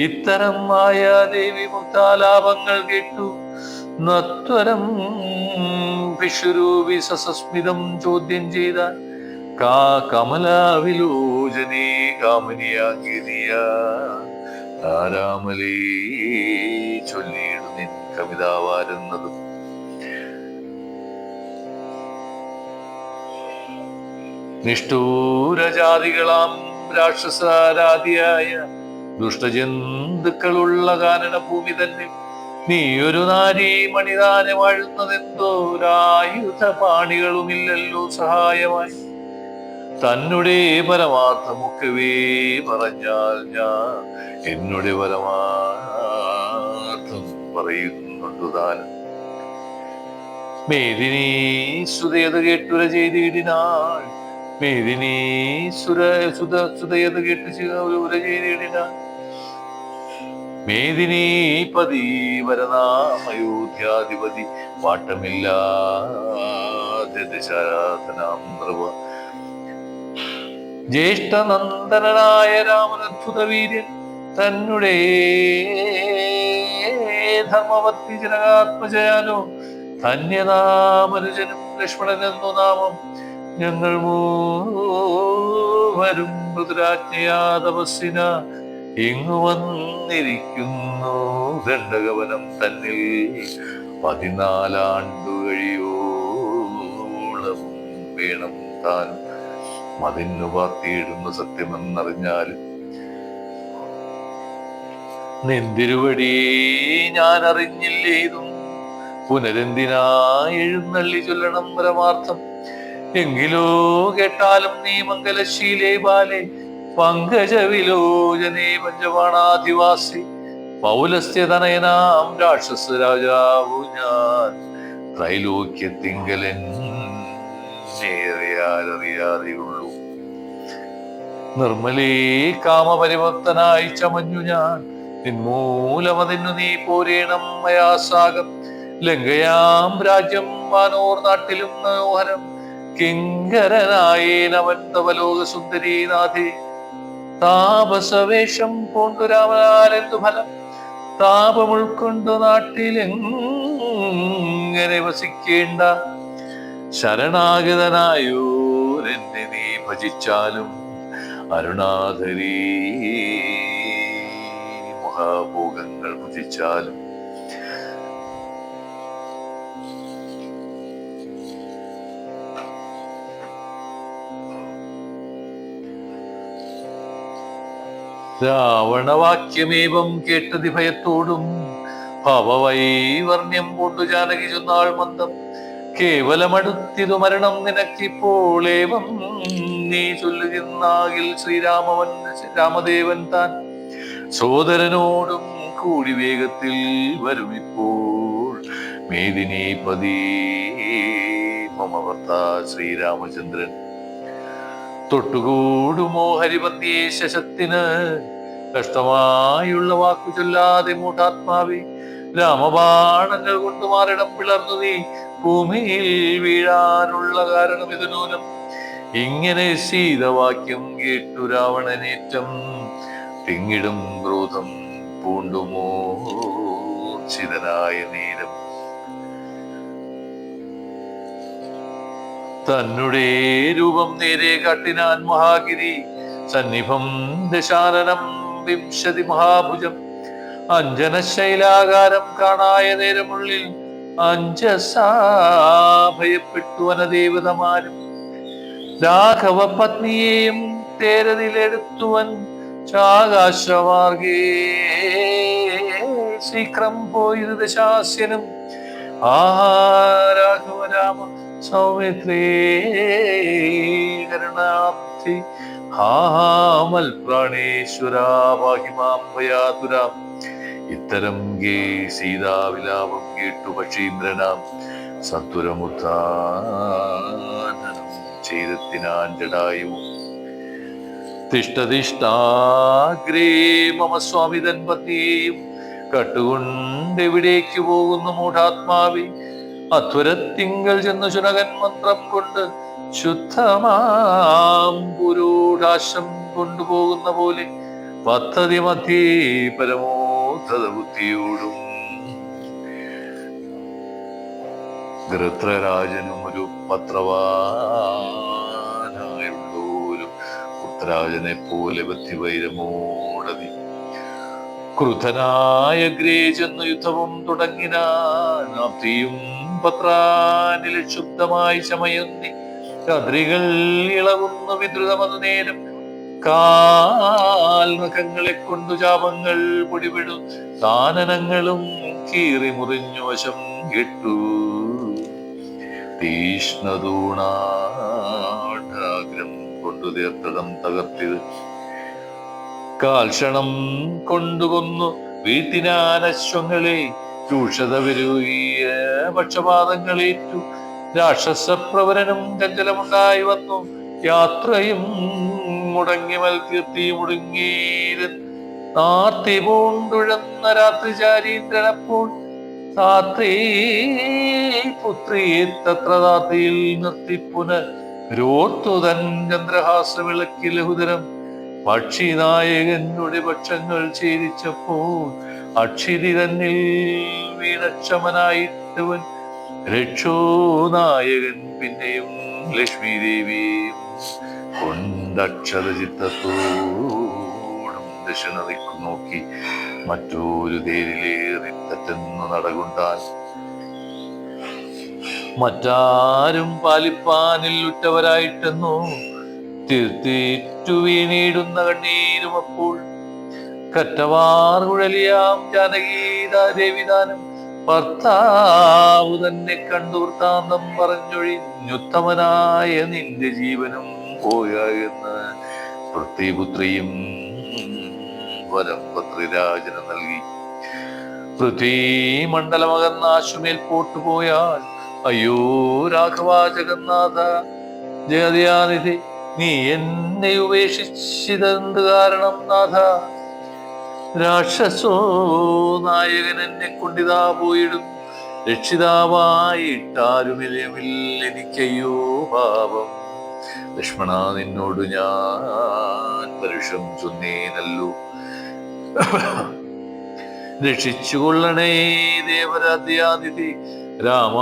ഇത്തരം മായ ദേവി മുക്താലാപങ്ങൾ കേട്ടു നത്വരം വിഷുരൂപി സസസ്മിതം ചോദ്യം ചെയ്താൽ, കമലാവിലോചനേ കാമനിയാകിനിയ ആരാമലേ ചൊല്ലിയിടു നിൻ കവിതാവാരുന്നതും. നിഷ്ഠൂരജാതികളാം രാക്ഷസാരാധിയായ ദുഷ്ടജന്തുക്കളുള്ള കാനനഭൂമി തന്നെ നീ ഒരു നാരീ മണിതാനെ വാഴുന്നതെന്തോരായുധ പാണികളുമില്ലല്ലോ സഹായമായി. തന്നെ പരമാർത്ഥമൊക്കവേ പറഞ്ഞാൽ ഞാൻ എന്നുടെ പരമാർത്ഥം പറയുന്നുണ്ടു താനും. മേദിനീ സുതയത് കേട്ടുര ചെയ്തിടിനാൾ, മേദിനീ സുതയത് കേട്ടു ഉര ചെയ്തിടിനാൾ. മേദിനീ പതി വരനാമയോധ്യാധിപതി വാട്ടമില്ലാതെ ദശരഥനാം നൃപ ജ്യേഷ്ഠനന്ദനായ രാമനദ്ഭുത വീര്യൻ തന്നെ ധർമ്മവത്തി ജനകാത്മജയാലോ ധന്യനാമനുജനും ലക്ഷ്മണനെന്നു നാമം. ഞങ്ങൾ മൂവരും മൃദുരാജ്ഞയാ തപസ്സിന ഇങ്ങു വന്നിരിക്കുന്നു. ദണ്ഡകവനം തന്നിൽ 14 ആണ്ടു കഴിയോളവും വേണം താൻ മതിന്നു പാർത്തിയിടുന്ന സത്യമെന്നറിഞ്ഞാലും. നിന്തിരുവടി ഞാൻ അറിഞ്ഞില്ലേതും പുനരെന്തിനായി എഴുന്നള്ളി ചൊല്ലണം പരമാർത്ഥം. എങ്കിലോ കേട്ടാലും നീ മംഗലശീലേ ബാലേ പങ്കജവിലോചനേ പഞ്ചബാണാധിവാസി പൗലസ്ത്യതനയനാം രാക്ഷസ രാജാവു ഞാൻ ത്രൈലോക്യത്തിങ്കലൻ അറിയാതെയുള്ളൂ. നിർമ്മലേ കാമപരിവർത്തനായി ചമഞ്ഞു ഞാൻ നിന്മൂലമതിന്നു നീ പോരേണം മയാസാകം. ലങ്കയാം രാജ്യം വാനോർ നാട്ടിലും മനോഹരം കിങ്കരനായേനവൻ തവലോക സുന്ദരീനാഥേ. താപസവേഷം പൂണ്ടു രാമനാലെന്തു ഫലം, താപം ഉൾക്കൊണ്ടു നാട്ടിലെങ്ങനെ വസിക്കേണ്ട. ശരണാഗതനായോരെന്നെ നീ ഭജിച്ചാലും അരുണാധരീ മഹാഭോഗങ്ങൾ ഭുജിച്ചാലും. രാവണവാക്യമേവം കേട്ടതി ഭയത്തോടും ഭവവൈവർണ്യം പൂണ്ടു ജാനകി ചൊന്നാൾ മന്ദം. കേവലമടുത്തിതു മരണം നിനക്കിപ്പോളേവം നീ ചൊല്ലുകിന്നാകിൽ രാമദേവൻ താൻ സോദരനോടും കൂടി വേഗത്തിൽ വരുമിപ്പോൾ. മേദിനീ പതി മമ ഭർത്താ ശ്രീരാമചന്ദ്രൻ. തൊട്ടുകൂടുമോ ഹരിപത്നിയെ ശശത്തിന് കഷ്ടമായുള്ള വാക്കു ചൊല്ലാതെ മൂഢാത്മാവി. രാമബാണങ്ങൾ കൊണ്ട് മാറിടം പിളർന്നു നീ ഭൂമിയിൽ വീഴാനുള്ള കാരണം ഇത് നൂനം. ഇങ്ങനെ സീതവാക്യം കേട്ടു രാവണനേറ്റം തിങ്ങിടും ക്രോധം പൂണ്ടുമൂർച്ഛിതനായ നേരം. തന്നെ രൂപം നേരെ കാട്ടിനാൻ മഹാഗിരി സന്നിഭം ദശാനനം 20 മഹാഭുജം. അഞ്ജനശൈലാകാരം കാണായ നേരമുള്ളിൽ അഞ്ജസാഭയപ്പെട്ടു വനദേവതമാരും. രാഘവ പത്നിയെയും തേരതിലെടുത്തുവൻ ചാകാശമാർഗേ ശീഘ്രം പോയത് ദശാസ്യനും. രാഘവ രാമ സൗമിത്രേ കരുണാബ്ധി മൽപ്രാണേശ്വരാ പാഹിമാം ഭയാതുരാം. ഇത്തരം ഗേ സീതാവിലാപം കേട്ടു പക്ഷീന്ദ്രനാം സത്വരമുത്ഥാനം ചെയ്തെത്തിനാൻ ജടായുവും. തിഷ്ടതിഷ്ടാഗ്രേ മമ സ്വാമി തൻ പത്നിയെയും കട്ടുകൊണ്ടെവിടേക്ക് പോകുന്നു മൂഢാത്മാവി. അധ്വരത്തിങ്കൽ ചെന്ന് ശുനകൻ മന്ത്രം കൊണ്ട് ശുദ്ധമാം പുരൂഢാശം കൊണ്ടുപോകുന്ന പോലെ പദ്ധതി മധ്യേ പരമോദ്ധത ബുദ്ധിയോടും. ഗൃത്രരാജനും ഒരു പത്രവാനായുള്ള ധർമ്മരാജനെ പോലെ ബുദ്ധിവൈരമോടതി ക്രുധനായ ഗ്രേ ചെന്നു യുദ്ധവും തുടങ്ങിനാപ്തിയും പത്രാനിൽ ക്ഷുബ്ധമായി ചമയുന്നി കദ്രികൾ ഇളവുന്നു വിദ്രുതമതു നേരം കാൽനഖങ്ങളെ കൊണ്ടു ചാപങ്ങൾ പൊടിപിടു കാനനങ്ങളും കീറി മുറിഞ്ഞു വശം കെട്ടു തീഷ്ണതൂണാഗ്രം കൊണ്ടു തീർത്തടം തകർത്തിത് കാൽക്ഷണം കൊണ്ടുകൊന്നു വീട്ടിനാനശ്വങ്ങളെ രൂക്ഷത വിരൂയ പക്ഷപാതങ്ങളേറ്റു രാക്ഷസപ്രവരനും ചഞ്ചലമുണ്ടായി വന്നു യാത്രയും മുടങ്ങി മൽകീർത്തി മുടുങ്ങീരൻ നാർത്തി പൂണ്ടുഴന്ന രാത്രി ചാരീന്ദ്രനപ്പോൾ താത്രീ പുത്രിയെ തത്രതാത്തിയിൽ നിർത്തി പുനരോർത്തുതൻ ചന്ദ്രഹാസ വിളക്കി ലഹുദരം പക്ഷിനായകനുടെ പക്ഷങ്ങൾ ഛേദിച്ചപ്പോൾ അക്ഷിതി തന്നിൽ വീണക്ഷമനായിട്ടവൻ രക്ഷോനായകൻ പിന്നെയും ലക്ഷ്മി ദേവിയും കൊണ്ടക്ഷത ചിത്തത്തോടും ദക്ഷിണ ദിക്കു നോക്കി മറ്റൊരു തേരിലേറി തെറ്റെന്ന് നടകൊണ്ടാൻ മറ്റാരും പാലിപ്പാനിൽ ഉറ്റവരായിട്ടെന്നോ തീർത്തേറ്റു വീണിടുന്ന കണ്ണീരും അപ്പോൾ കറ്റവാർ കുഴലിയാം ജാനകീദേവിദാനം ഭർത്താവ് തന്നെ കണ്ടു വൃത്താന്തം പറഞ്ഞൊഴിഞ്ഞുത്തമനായ നിന്റെ ജീവനും പോയ എന്ന് പൃഥ്വിപുത്രിയും വരം പത്രിരാജന് നൽകി പൃഥ്വി മണ്ഡലമകന്ന ആശുമേൽ പോട്ടുപോയാൽ അയ്യോ രാഘവ ജഗന്നാഥ ജഗദയാനിധി നീ എന്നെ ഉപേക്ഷിച്ചതെന്ത് കാരണം നാഥ രാക്ഷസോ നായകൻ എന്നെ കൊണ്ടിതാ പോയിടും രക്ഷിതാവായിട്ടാരുമില്ലമില്ലെനിക്കയ്യോ പാപം ലക്ഷ്മണ നിന്നോട് ഞാൻ പരുഷം ചൊന്നേനല്ലോ രക്ഷിച്ചുകൊള്ളണേ ദേവരാധ്യാതിഥി രാമ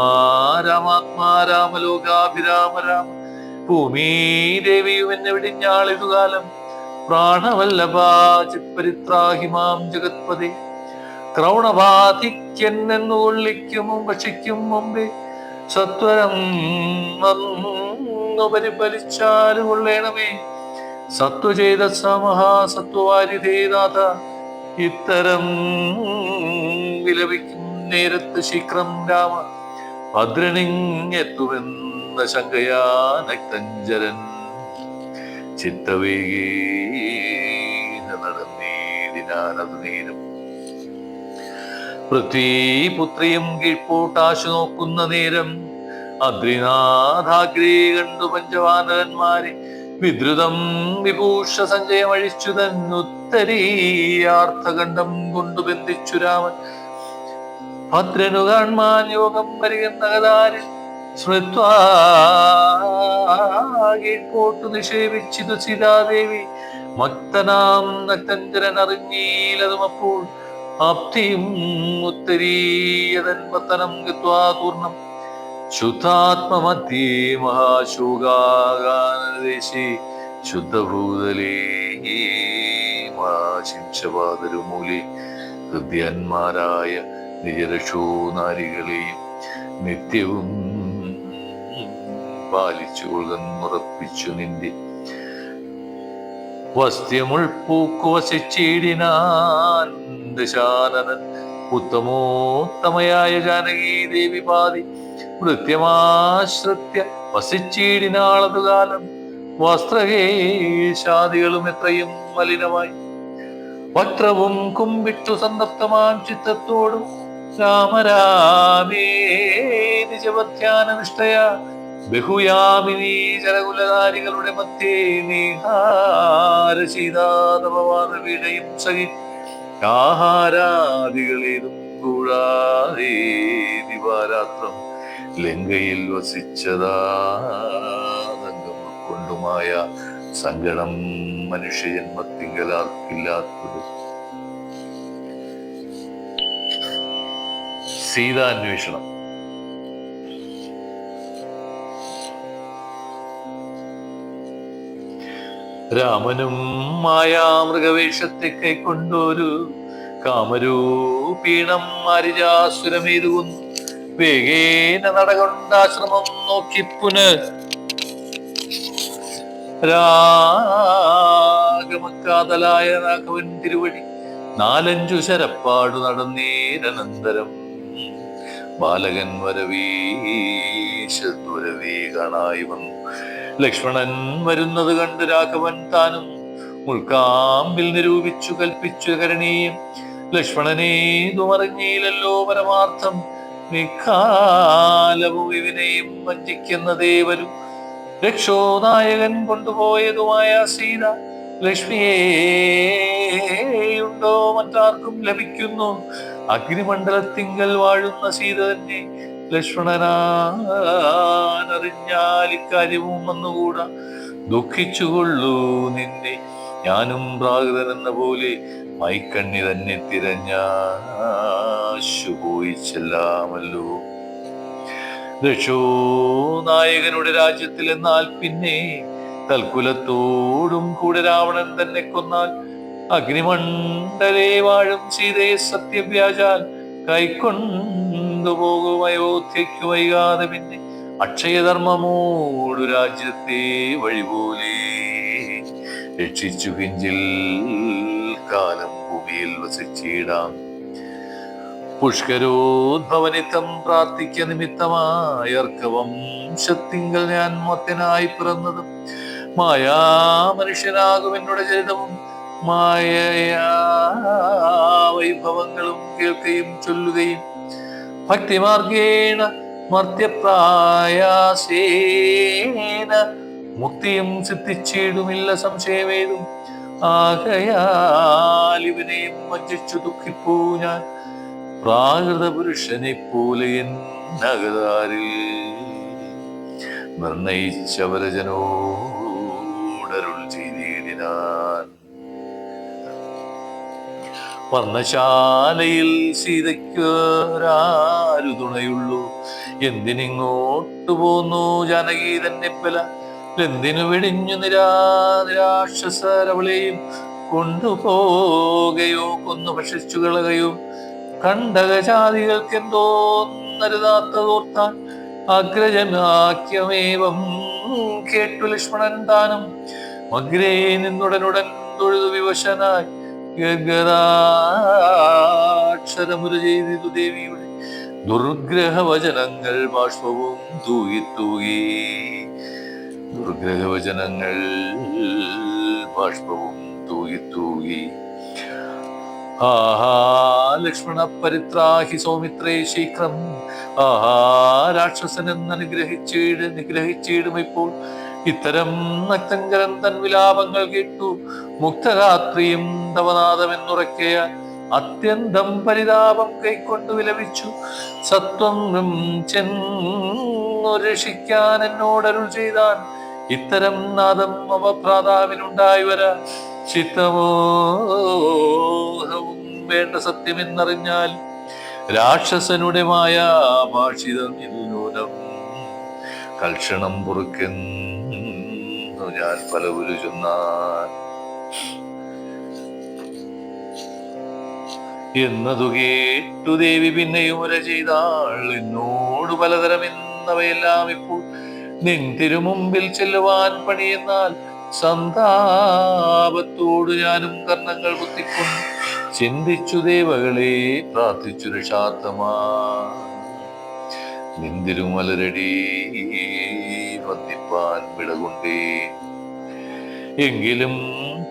രാമാത്മാ രാമലോകാഭിരാമ രാമ ഭൂമി ദേവിയും എന്നെ വിടിഞ്ഞാളിതുകാലം പ്രാണവല്ലഭാചിപ്പരിത്രാഹിമാം ജഗത്പതി ക്രൗണബാധിക്കെന്നു കൊള്ളിക്കും ഭക്ഷിക്കും മുമ്പേ സത്വരം വന്നു പരിപാലിച്ചാല് കൊള്ളേണമേ സത്വചേത സമഹാസത്വവാരിധേനാഥ ഇത്തരം വിലപിക്കും നേരത്ത് ശീഘ്രം രാമ ഭദ്രനിങ്ങെത്തുമെന്ന ശങ്കയാ നക്തഞ്ചരൻ ചിത്തവേഗേന നടന്നേടിനാനതു നേരം പൃഥ്വിപുത്രിയും കീഴ്പോട്ടാശു നോക്കുന്ന നേരം അദ്രിനാഥാഗ്രേ കണ്ടു പഞ്ചവാനരന്മാരെ വിദ്രുതം വിഭൂഷ സഞ്ജയം അഴിച്ചു തന്നുത്തരീയാർത്ഥകണ്ഠം കൊണ്ടു ബന്ധിച്ചു രാമൻ ഭദ്രനു കാൺമാൻ യോഗം പരികുന്ന കഥാരിൽ സ്മൃത്വാകീഴ്പോട്ടു നിഷേപിച്ചിതു സീതാദേവി മക്തനാം നക്തഞ്ചരൻ അറിഞ്ഞീലതുമപ്പോൾ ആപ്തിയും ഉത്തരീയതൻ പത്തനം ഗത്വാതൂർണം ശുദ്ധാത്മമധ്യേ മഹാശോകാകാനദേശേ ശുദ്ധഭൂതലേ മാശിംശപാതരുമൂലേ ഹൃദ്യന്മാരായ നിജരക്ഷോ നാരികളെയും നിത്യവും പാലിച്ചുകൊള്ളുറപ്പിച്ചു നിന്റെ വസ്ത്യമുൾപ്പൂക്കു വസിച്ചിടിനാൻ ദശാനനൻ ഉത്തമോത്തമയായ ജാനകീ ദേവി പാതി വൃത്യമാശ്രിത്യ വസിച്ചിടിനാളതുകാലം വസ്ത്രകേശാദികളും എത്രയും മലിനമായി വക്രവും കുമ്പിട്ടു സന്തപ്തമാം ചിത്തത്തോടും രാമരാമേ നിജപധ്യാന നിഷ്ഠയ ബഹുയാമിനി ജനകുലധാരികളുടെ മധ്യേ നീഹാരശീതാതപവാദവിടയും സഹി ആഹാരാദികളേതും കൂടാതെ ദിവാരാത്രം ലങ്കയിൽ വസിച്ചതാതങ്കം കൊണ്ടുമായ സങ്കടം മനുഷ്യജന്മത്തിങ്കലാർക്കില്ലാത്തത്. സീതാന്വേഷണം. രാമനും മായാമൃഗവേഷത്തെ കൈക്കൊണ്ടൊരു കാമരൂപീണം മാരിജാസുരമേതു കൊന്നു. വേഗേന നടകൊണ്ടാശ്രമം നോക്കി രാഗമക്കാതലായ രാഘവൻ തിരുവടി നാലഞ്ചു ശരപ്പാടു നടന്നീരനന്തരം ബാലകൻ വരവേ കാണായി വന്നു. ലക്ഷ്മണൻ വരുന്നത് കണ്ട് രാഘവൻ താനും മുൾക്കാമ്പിൽ നിരൂപിച്ചു കൽപ്പിച്ചു കരണീയം. ലക്ഷ്മണനേതുമറിഞ്ഞീലല്ലോ പരമാർത്ഥം, നിക്കാലവും ഇവനെയും വഞ്ചിക്കുന്നതേ വരും. രക്ഷോനായകൻ കൊണ്ടുപോയതുമായ സീത ലക്ഷ്മിയേയുണ്ടോ മറ്റാർക്കും ലഭിക്കുന്നു? അഗ്നിമണ്ഡലത്തിങ്കൽ വാഴുന്ന സീത തന്നെ ലക്ഷ്മണനറിഞ്ഞാൽ ഇക്കാര്യവും വന്നുകൂടാ. ദുഃഖിച്ചുകൊള്ളൂ നിന്നെ, ഞാനും പ്രാകൃതനെന്ന പോലെ മൈക്കണ്ണി തന്നെ തിരഞ്ഞാശുപോയി ചെല്ലാമല്ലോ. ദക്ഷോനായകനുടെ രാജ്യത്തിൽ എന്നാൽ പിന്നെ തൽക്കുലത്തോടും കൂടെ രാവണൻ തന്നെ കൊന്നാൽ അഗ്നിമണ്ഡലേ വാഴും സീതയെ സത്യവ്യാജാൽ കൈക്കൊണ്ടുപോകും അയോധ്യയ്ക്കു വൈകാതെ. പിന്നെ അക്ഷയധർമ്മമോടു രാജ്യത്തെ വഴിപോലെ രക്ഷിച്ചു കിഞ്ചിൽ കാലം ഭൂമിയിൽ വസിച്ചിടാം. പുഷ്കരോദ്ഭവനിത്തം പ്രാർത്ഥിക്ക നിമിത്തമായി അർക്കവംശത്തിങ്കൽ ഞാൻ മൊത്തനായി പിറന്നതും മായാ മനുഷ്യനാകും എന്നോട് ചരിതവും മായയാ വൈഭവങ്ങളും കേൾക്കുകയും ചൊല്ലുകയും ഭക്തിമാർഗേണ മർത്യപ്രായാസേന മുക്തിയും സിദ്ധിച്ചിടുമില്ല സംശയമേതും. ആകയാൽ ഇവനെയും വഞ്ചിച്ചു ദുഃഖിപ്പൂ ഞാൻ, പ്രാകൃത പുരുഷനെ പോലെ എന്നകതാരിൽ നിർണയിച്ചവരജനോടരുൾ ചെയ്തിടിനാൻ. വർണ്ണശാലയിൽ സീതയ്ക്കൊരാരു തുണയുള്ളൂ, എന്തിനിങ്ങോട്ടു പോന്നു ജാനകി തന്നെ പല. എന്തിനു വെടിഞ്ഞു നിരാശ്വസരവളെയും കൊണ്ടുപോകയോ കൊന്നു ഭക്ഷിച്ചു കളകയോ. കണ്ടകജാതികൾക്കെന്തോന്നരുതാത്തതോർത്താൻ അഗ്രജനാക്യമേവം കേട്ടു ലക്ഷ്മണൻ താനും അഗ്രേ നിന്നുടനുടൻ തൊഴുതു വിവശനായി ഗദ്ഗദാക്ഷരമുര ചെയ്തിതു ദേവിയുടെ ദുർഗ്രഹവചനങ്ങൾ ബാഷ്പവും തൂകി. ദുർഗ്രഹവചനങ്ങൾ ബാഷ്പവും തൂകി. ആഹാ ലക്ഷ്മണ പരിത്രാഹി സൗമിത്രേ ശീഘ്രം. ആഹാ രാക്ഷസനെന്ന് നിഗ്രഹിച്ചിടും ഇപ്പോൾ. ഇത്തരം നക്തങ്കരൻ തൻ വിലാപങ്ങൾ കേട്ടു മുക്തരാത്രിയും തവനാദമെന്നുറക്കയാൽ അത്യന്തം പരിതാപം കൈക്കൊണ്ടു വിലപിച്ചു. സത്വം ചെന്നു രക്ഷിക്കാൻ എന്നോടരുൾ ചെയ്താൻ. ഇത്തരം നാദം അവഭ്രാതാവിനുണ്ടായി വരാ. ചിത്തമോഹവും വേണ്ട സത്യമെന്നറിഞ്ഞാൽ രാക്ഷസനുടെ മായ ഭാഷിതം നൂനം കൽക്ഷണം പൊറുക്കെന്നു ഞാൻ പലവുരു ചൊന്നാൻ. എന്നതു കേട്ടു ദേവി പിന്നെയും ഉര ചെയ്താൾ. എന്നോട് പലതരം എന്നവയെല്ലാം ഇപ്പോൾ നിൻ തിരുമുമ്പിൽ ചെല്ലുവാൻ പണിയെന്നാൽ സന്താപത്തോട് ഞാനും കർണങ്ങൾ കുത്തിക്കൊണ്ട് ചിന്തിച്ചു ദേവകളെ പ്രാർത്ഥിച്ചു രക്ഷാർത്ഥമാ. നിന്തിരുമലരടി വന്ദിപ്പാൻ വിടകൊണ്ടേ. എങ്കിലും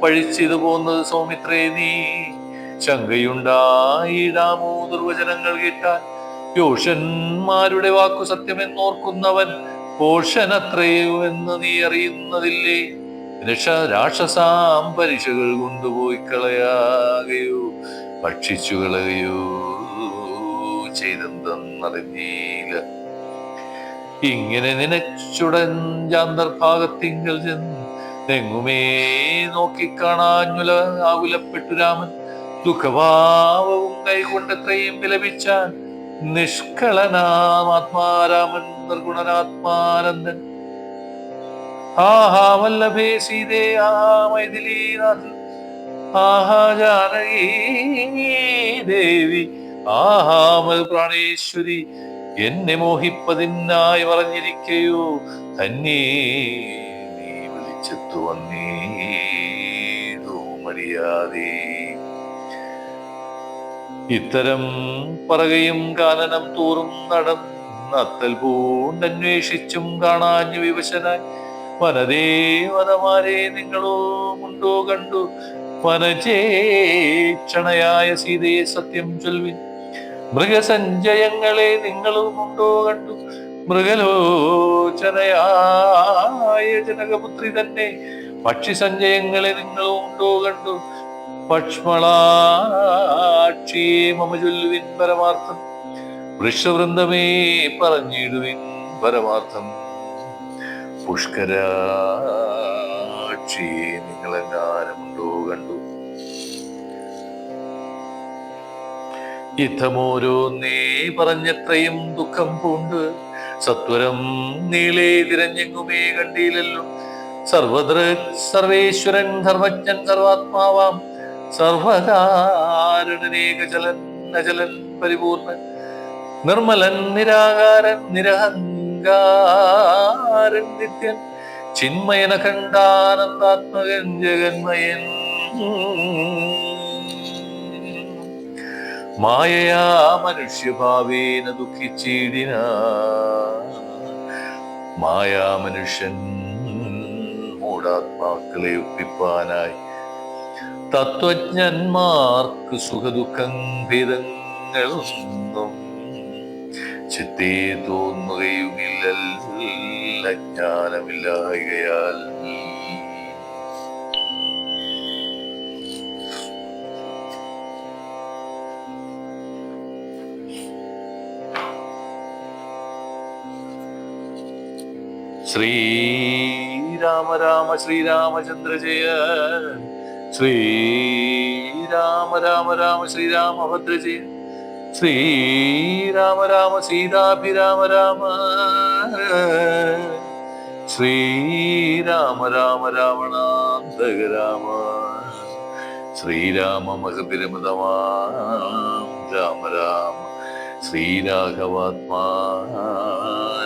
പഴിച്ചിതു പോന്നത് സൗമിത്രേ നീ, ശങ്കയുണ്ടായിടാമോ ദുർവചനങ്ങൾ കേട്ടാൽ. യോഷന്മാരുടെ വാക്കു സത്യമെന്നോർക്കുന്നവൻ പോഷനത്രയോ എന്ന് നീ അറിയുന്നതില്ലേ. രാക്ഷസാം പരീക്ഷകൾ കൊണ്ടുപോയി കളയാകയോ ഭക്ഷിച്ചു കളയുകയോ ചെയ്തെന്നറിഞ്ഞീല. ഇങ്ങനെ നിനച്ചുടൻ ജാന്തർഭാഗത്തിങ്കൽ ചെന്ന് എങ്ങുമേ നോക്കിക്കാണാഞ്ഞുല ആകുലപ്പെട്ടു രാമൻ. ദുഃഖഭാവവും കൈകൊണ്ടെത്രയും വിലപിച്ചാൻ. നിഷ്കളനാമാത്മാരാമൻ നിർഗുണനാത്മാനന്ദൻ ആഹാ വല്ലഭേ സീതേ ആഹാ മൈഥിലീനാഥ് ആഹാ ജാനകി ദേവി ആഹാ മൽ പ്രാണേശ്വരി എന്നെ മോഹിപ്പതിനായി പറഞ്ഞിരിക്കയോ തന്നെ നീ വിളിച്ചെത്തു വന്നീതോ മര്യാദേ. ഇത്തരം പറകയും കാനനം തോറും നടന്നത്തൽ പൂണ്ടന്വേഷിച്ചും കാണാഞ്ഞു വിവശനായി വനദേവതമാരെ നിങ്ങളോ മുണ്ടോ കണ്ടു വനചേക്ഷണയായ സീതയെ സത്യം ചൊൽവിൻ. മൃഗസഞ്ചയങ്ങളെ നിങ്ങളും ഉണ്ടോ കണ്ടു മൃഗലോചനയായ ജനകപുത്രി തന്നെ പക്ഷി സഞ്ചയങ്ങളെ നിങ്ങളും ഉണ്ടോ കണ്ടു പക്ഷ്മളാക്ഷിയെ മമ ചൊല്ലുവിൻ പരമാർത്ഥം. വൃഷവൃന്ദമേ പറഞ്ഞിടുവിൻ പരമാർത്ഥം. പുഷ്കരാക്ഷിയെ നിങ്ങളെങ്ങാനുമുണ്ടോ കണ്ടു. യുദ്ധമോരോന്നേ പറഞ്ഞത്രയും ദുഃഖം പൂണ്ട് സത്വരം നീളെ തിരഞ്ഞെങ്ങുമേ കണ്ടില്ലല്ലോ. സർവേശ്വരൻ ധർമ്മജ്ഞൻ സർവാത്മാവാം സർവകാരണനേകചലൻ അചലൻ പരിപൂർണൻ നിർമ്മലൻ നിരാകാരൻ നിരഹങ്കാരൻ നിത്യൻ ചിന്മയന ഖണ്ഡാനന്ദാത്മകൻ ജഗന്മയൻ. മായയാ മനുഷ്യഭാവേന ദുഃഖിച്ചിടിന മായാ മനുഷ്യൻ മൂഢാത്മാക്കളെ ഒപ്പിപ്പാനായി തത്വജ്ഞന്മാർക്ക് സുഖദുഃഖം ഭേദങ്ങളൊന്നും ചിത്തേ തോന്നുകയുമില്ല ജ്ഞാനമില്ലായകയാൽ. ശ്രീരാമ രാമ ശ്രീരാമചന്ദ്ര ജയ ശ്രീരാമ രാമ രാമ ശ്രീരാമഭദ്ര ജയ ശ്രീരാമ രാമ സീതാഭിരാമ രാമ ശ്രീരാമ രാമ രാവണാന്തക രാമ ശ്രീരാമ മഹപിരമതമാം രാമ രാമ ശ്രീരാഘവാത്മാ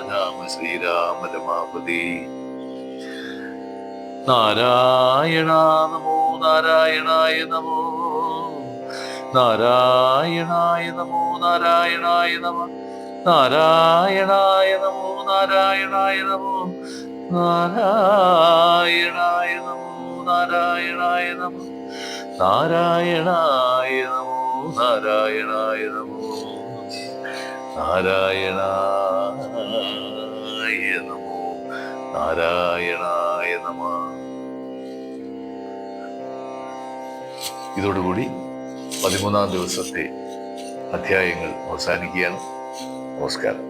രാമ ശ്രീരാമ രമാപതി. നാരായണ നമോ നാരായണായ നമോ നാരായണായ നമോ നാരായണായ നമ നാരായണായ നമോ നാരായണായ നമോ നാരായണായ നമോ നാരായണായ നമ നാരായണായ നമോ നാരായണായ നമോ നാരായണായ നമോ നാരായണായ നമ. ഇതോടുകൂടി 13-ാം ദിവസത്തെ അധ്യായങ്ങൾ അവസാനിക്കുകയാണ്. നമസ്കാരം.